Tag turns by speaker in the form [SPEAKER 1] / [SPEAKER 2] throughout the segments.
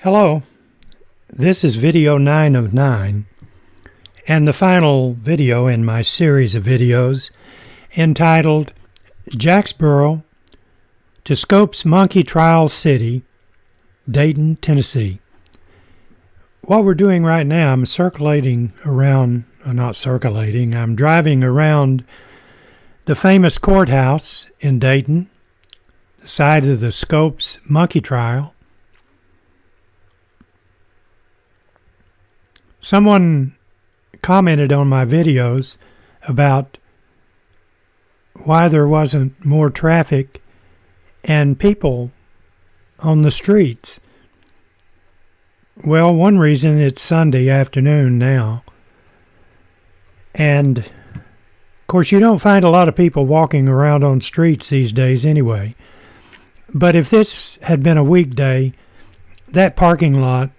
[SPEAKER 1] Hello, this is video 9 of 9, and the final video in my series of videos entitled Jacksboro to Scope's Monkey Trial City, Dayton, Tennessee. What we're doing right now, I'm I'm driving around the famous courthouse in Dayton, the site of the Scope's monkey trial. Someone commented on my videos about why there wasn't more traffic and people on the streets. Well, one reason, it's Sunday afternoon now. And, of course, you don't find a lot of people walking around on streets these days anyway. But if this had been a weekday, that parking lot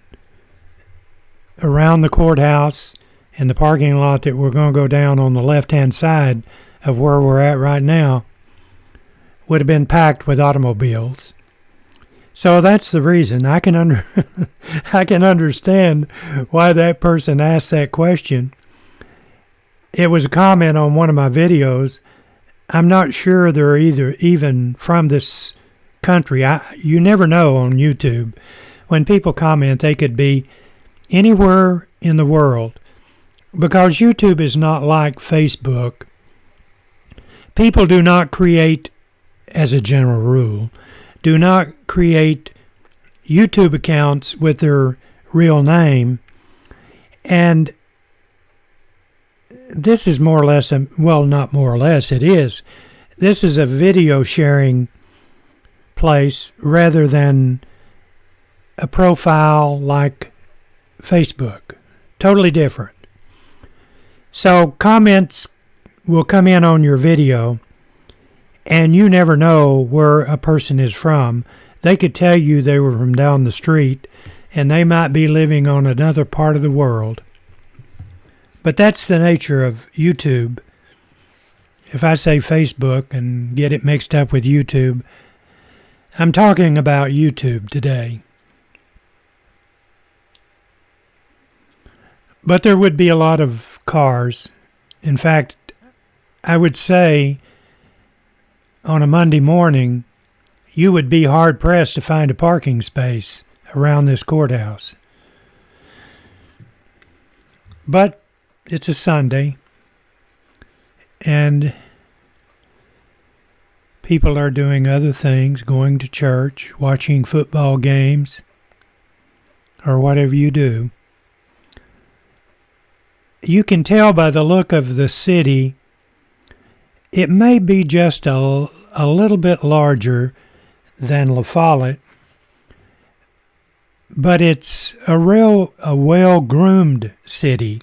[SPEAKER 1] around the courthouse and the parking lot that we're going to go down on the left-hand side of where we're at right now would have been packed with automobiles. So that's the reason. I can understand why that person asked that question. It was a comment on one of my videos. I'm not sure they're even from this country. You never know on YouTube. When people comment, they could be anywhere in the world, because YouTube is not like Facebook. People do not create, as a general rule, do not create YouTube accounts with their real name. And this is more or less, not more or less, it is. This is a video sharing place rather than a profile like Facebook. Totally different. So comments will come in on your video, and you never know where a person is from. They could tell you they were from down the street, and they might be living on another part of the world. But that's the nature of YouTube. If I say Facebook and get it mixed up with YouTube, I'm talking about YouTube today. But there would be a lot of cars. In fact, I would say on a Monday morning, you would be hard-pressed to find a parking space around this courthouse. But it's a Sunday, and people are doing other things, going to church, watching football games, or whatever you do. You can tell by the look of the city, it may be just a little bit larger than La Follette, but it's a well-groomed city.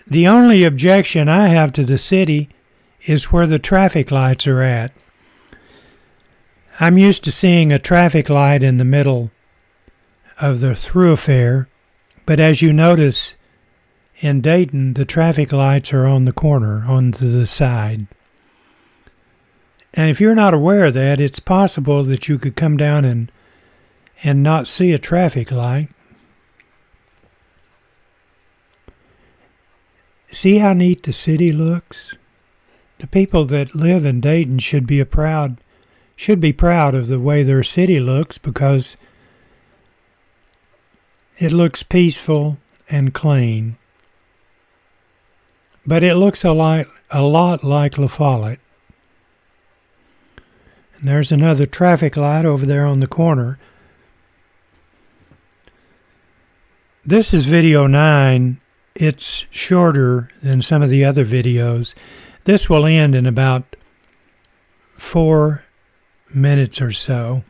[SPEAKER 1] The only objection I have to the city is where the traffic lights are at. I'm used to seeing a traffic light in the middle of the thoroughfare, but as you notice, in Dayton, the traffic lights are on the corner, on to the side. And if you're not aware of that, it's possible that you could come down and not see a traffic light. See how neat the city looks? The people that live in Dayton should be proud of the way their city looks, because it looks peaceful and clean. But it looks a lot like La Follette. And there's another traffic light over there on the corner. This is video 9. It's shorter than some of the other videos. This will end in about 4 minutes or so.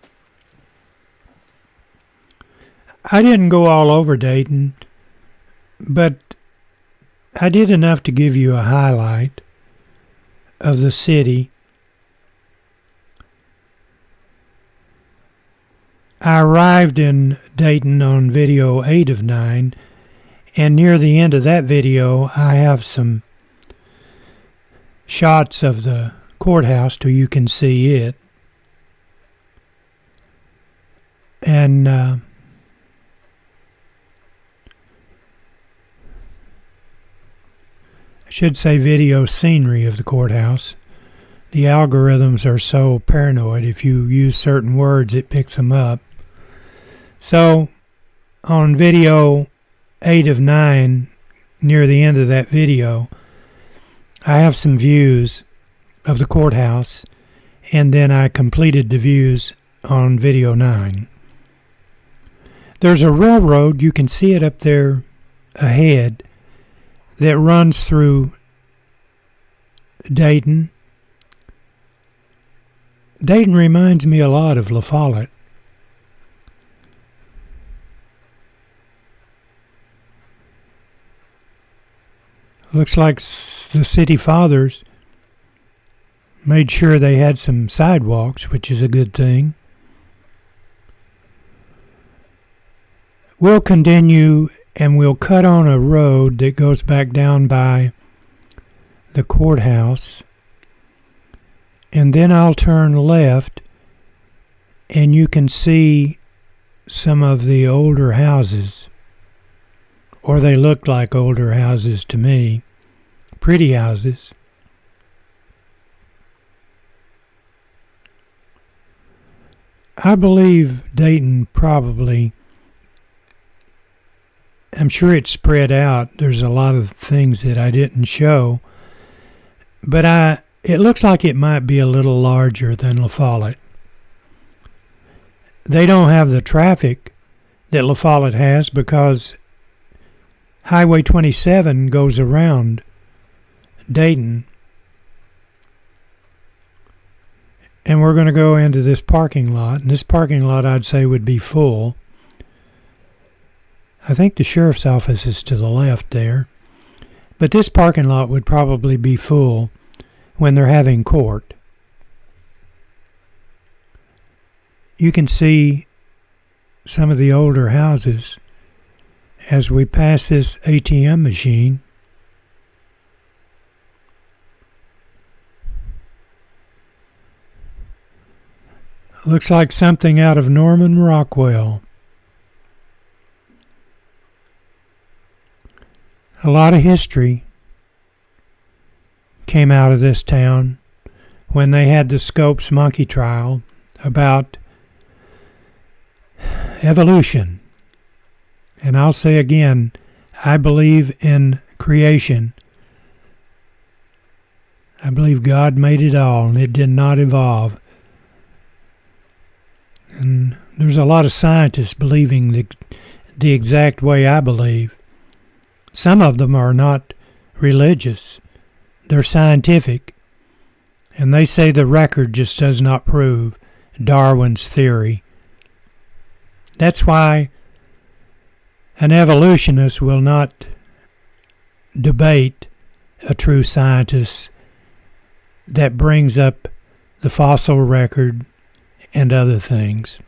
[SPEAKER 1] I didn't go all over Dayton, but I did enough to give you a highlight of the city. I arrived in Dayton on video 8 of 9, and near the end of that video, I have some shots of the courthouse so you can see it. And should say video scenery of the courthouse. The algorithms are so paranoid. If you use certain words, it picks them up. So on video 8 of 9, near the end of that video, I have some views of the courthouse, and then I completed the views on video 9. There's a railroad, you can see it up there ahead, that runs through Dayton. Dayton reminds me a lot of La Follette. Looks like the city fathers made sure they had some sidewalks, which is a good thing. We'll continue and we'll cut on a road that goes back down by the courthouse. And then I'll turn left and you can see some of the older houses. Or they look like older houses to me. Pretty houses. I believe Dayton probably, I'm sure it's spread out. There's a lot of things that I didn't show. But it looks like it might be a little larger than La Follette. They don't have the traffic that La Follette has because Highway 27 goes around Dayton. And we're going to go into this parking lot. And this parking lot, I'd say, would be full. I think the sheriff's office is to the left there. But this parking lot would probably be full when they're having court. You can see some of the older houses as we pass this ATM machine. Looks like something out of Norman Rockwell. A lot of history came out of this town when they had the Scopes monkey trial about evolution. And I'll say again, I believe in creation. I believe God made it all and it did not evolve. And there's a lot of scientists believing the exact way I believe. Some of them are not religious. They're scientific. And they say the record just does not prove Darwin's theory. That's why an evolutionist will not debate a true scientist that brings up the fossil record and other things.